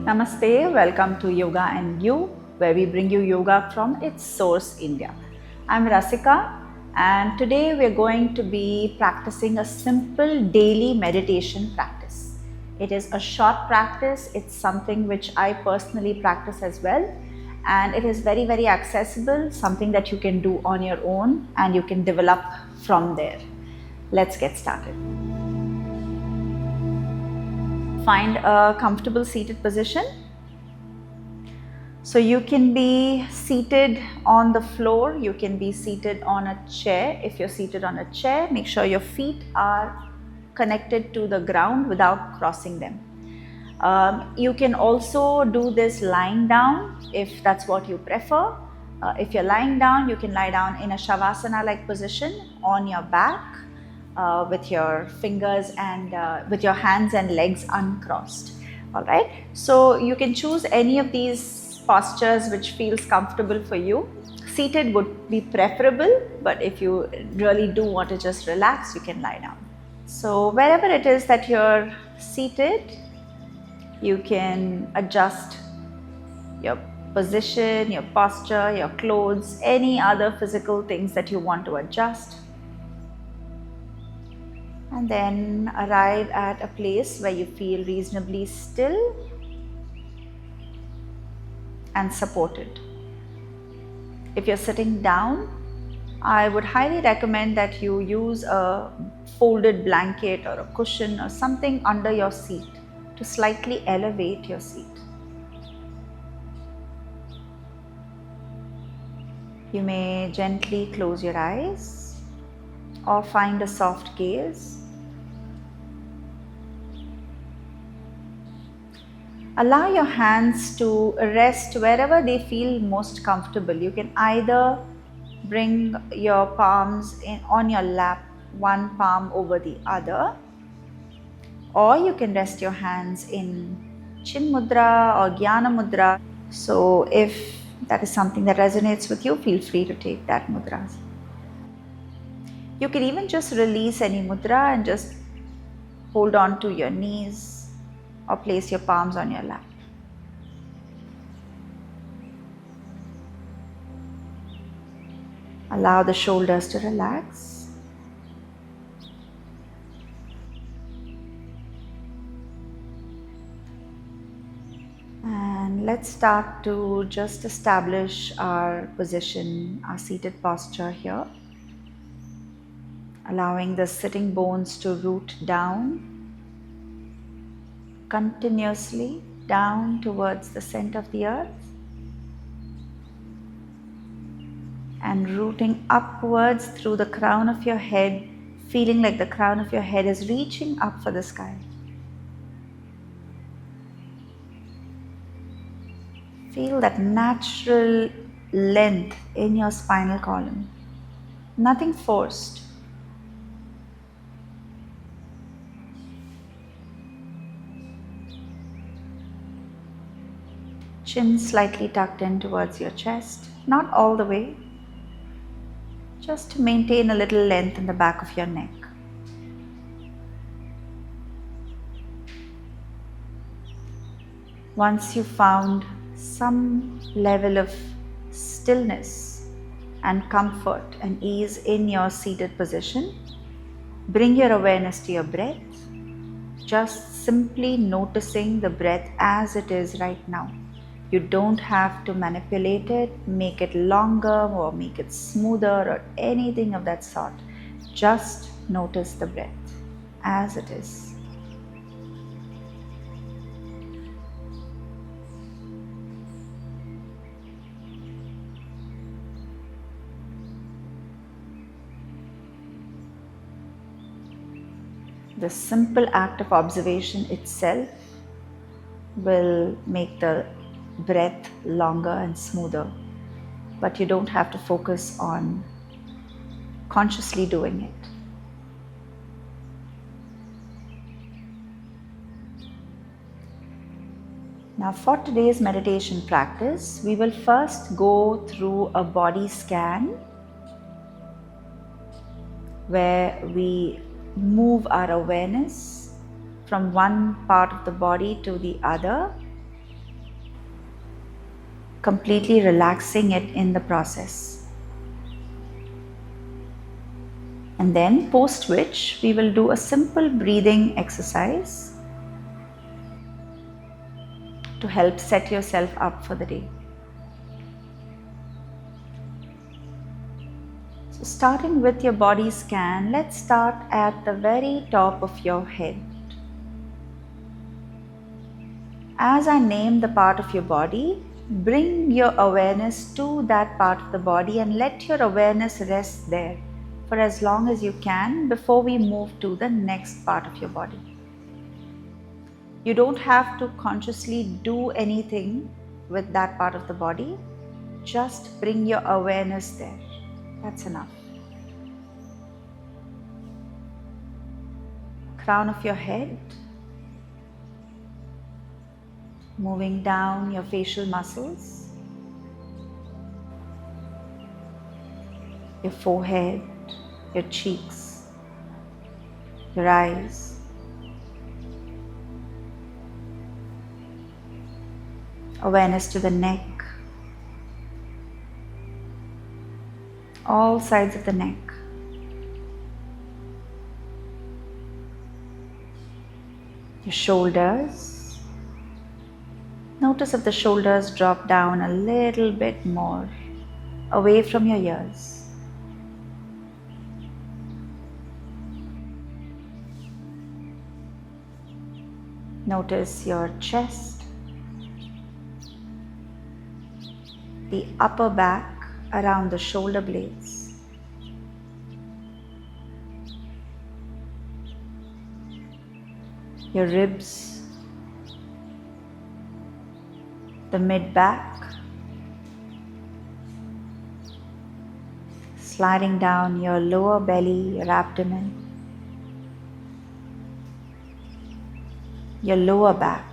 Namaste, welcome to Yoga and You, where we bring you yoga from its source, India. I'm Rasika, and today we're going to be practicing a simple daily meditation practice. It is a short practice, it's something which I personally practice as well, and it is very, very accessible, something that you can do on your own and you can develop from there. Let's get started. Find a comfortable seated position. So you can be seated on the floor, you can be seated on a chair. If you're seated on a chair, make sure your feet are connected to the ground without crossing them. You can also do this lying down if that's what you prefer. If you're lying down, you can lie down in a Shavasana-like position on your back. With your fingers and with your hands and legs uncrossed. All right, so you can choose any of these postures which feels comfortable for you. Seated would be preferable, but if you really do want to just relax, you can lie down. So wherever it is that you're seated, you can adjust your position, your posture, your clothes, any other physical things that you want to adjust. And then arrive at a place where you feel reasonably still and supported. If you're sitting down, I would highly recommend that you use a folded blanket or a cushion or something under your seat to slightly elevate your seat. You may gently close your eyes or find a soft gaze. Allow your hands to rest wherever they feel most comfortable. You can either bring your palms on your lap, one palm over the other, or you can rest your hands in Chin Mudra or Jnana Mudra. So if that is something that resonates with you, feel free to take that mudra. You can even just release any mudra and just hold on to your knees or place your palms on your lap. Allow the shoulders to relax. And let's start to just establish our position, our seated posture here. Allowing the sitting bones to root down continuously down towards the center of the earth and rooting upwards through the crown of your head, feeling like the crown of your head is reaching up for the sky. Feel that natural length in your spinal column, nothing forced. Chin slightly tucked in towards your chest, not all the way, just to maintain a little length in the back of your neck. Once you found some level of stillness and comfort and ease in your seated position, bring your awareness to your breath, just simply noticing the breath as it is right now. You don't have to manipulate it, make it longer or make it smoother or anything of that sort. Just notice the breath as it is. The simple act of observation itself will make the breath longer and smoother, but you don't have to focus on consciously doing it. Now for today's meditation practice, we will first go through a body scan where we move our awareness from one part of the body to the other completely relaxing it in the process. And then post which we will do a simple breathing exercise to help set yourself up for the day. So starting with your body scan, let's start at the very top of your head. As I name the part of your body, bring your awareness to that part of the body and let your awareness rest there for as long as you can before we move to the next part of your body. You don't have to consciously do anything with that part of the body. Just bring your awareness there. That's enough. Crown of your head, moving down your facial muscles, your forehead, your cheeks, your eyes. Awareness to the neck, all sides of the neck. Your shoulders. Notice if the shoulders drop down a little bit more, away from your ears. Notice your chest, the upper back around the shoulder blades. Your ribs, the mid back, sliding down your lower belly, your abdomen, your lower back.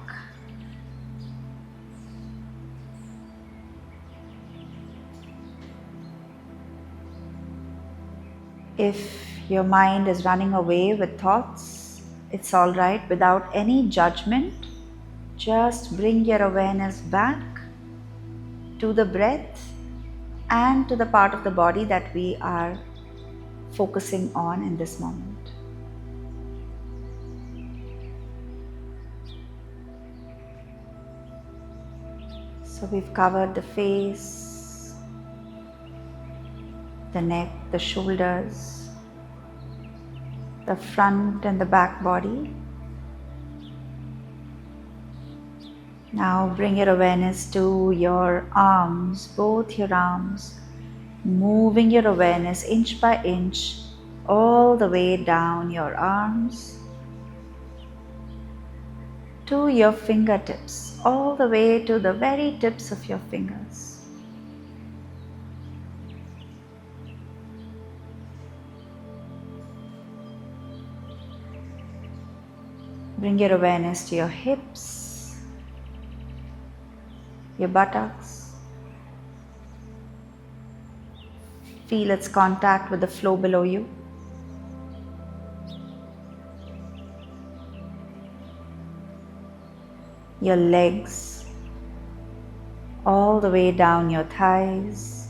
If your mind is running away with thoughts, it's all right. Without any judgment, just bring your awareness back to the breath and to the part of the body that we are focusing on in this moment. So we've covered the face, the neck, the shoulders, the front and the back body. Now bring your awareness to your arms, both your arms, moving your awareness inch by inch all the way down your arms to your fingertips, all the way to the very tips of your fingers. Bring your awareness to your hips, your buttocks. Feel its contact with the floor below you. Your legs, all the way down your thighs,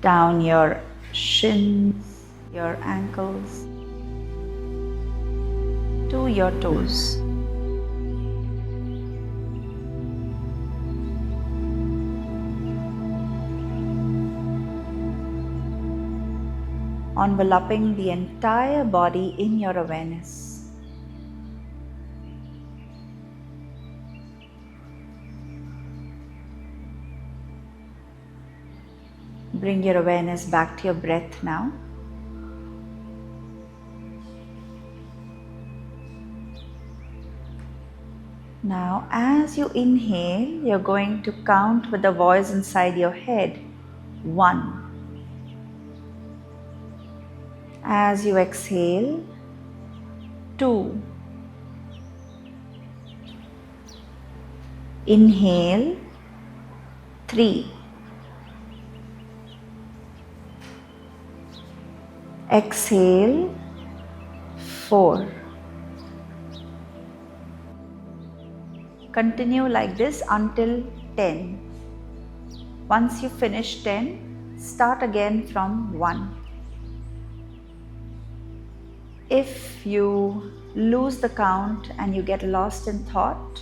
down your shins, your ankles, to your toes. Enveloping the entire body in your awareness. Bring your awareness back to your breath now. Now, as you inhale, you're going to count with the voice inside your head, 1. As you exhale, 2. Inhale, 3. Exhale, 4. Continue like this until 10. Once you finish 10, start again from 1. If you lose the count and you get lost in thought,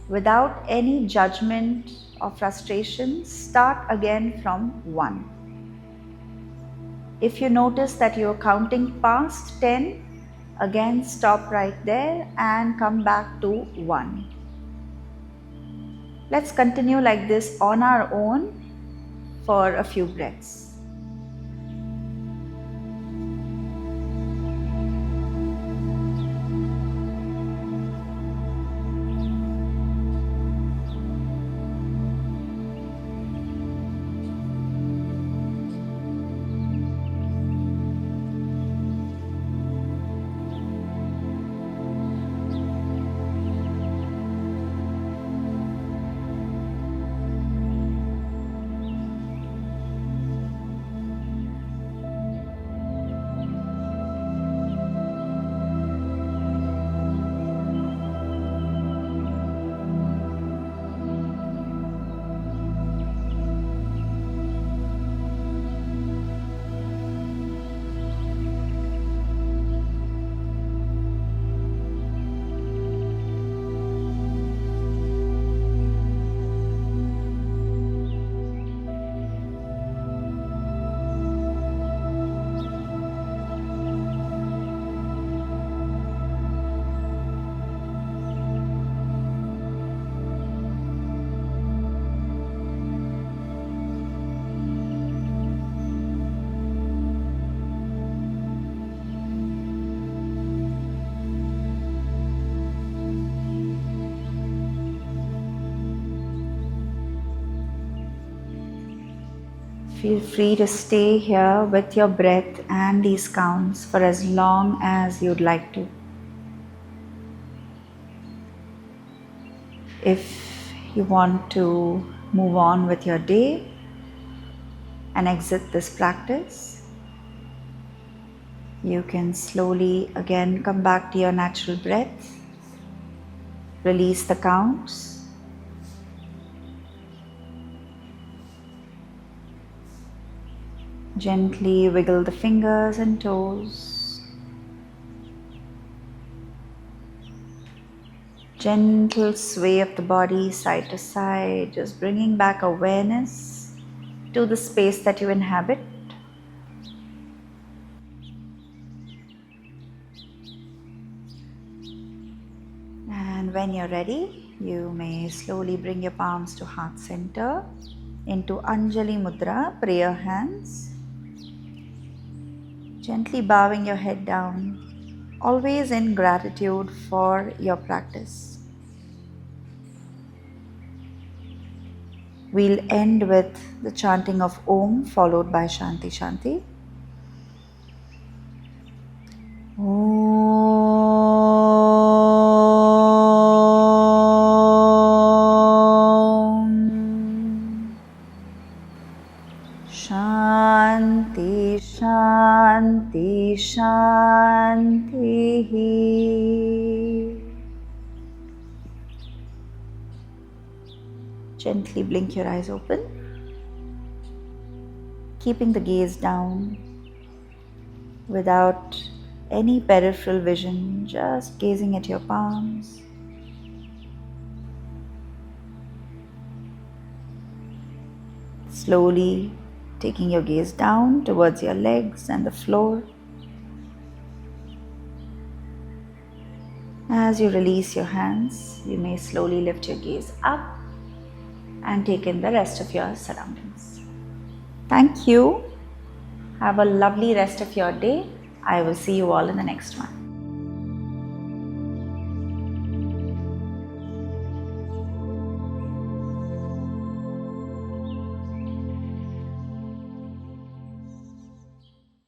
without any judgment or frustration, start again from 1. If you notice that you are counting past 10, again stop right there and come back to 1. Let's continue like this on our own for a few breaths. Feel free to stay here with your breath and these counts for as long as you'd like to. If you want to move on with your day and exit this practice, you can slowly again come back to your natural breath, release the counts. Gently wiggle the fingers and toes. Gentle sway of the body side to side, just bringing back awareness to the space that you inhabit. And when you're ready, you may slowly bring your palms to heart center into Anjali Mudra, prayer hands. Gently bowing your head down, always in gratitude for your practice. We'll end with the chanting of Om followed by Shanti Shanti. Om Shanti Shanti Shanti. Gently blink your eyes open, keeping the gaze down without any peripheral vision, just gazing at your palms. Slowly taking your gaze down towards your legs and the floor. As you release your hands, you may slowly lift your gaze up and take in the rest of your surroundings. Thank you. Have a lovely rest of your day. I will see you all in the next one.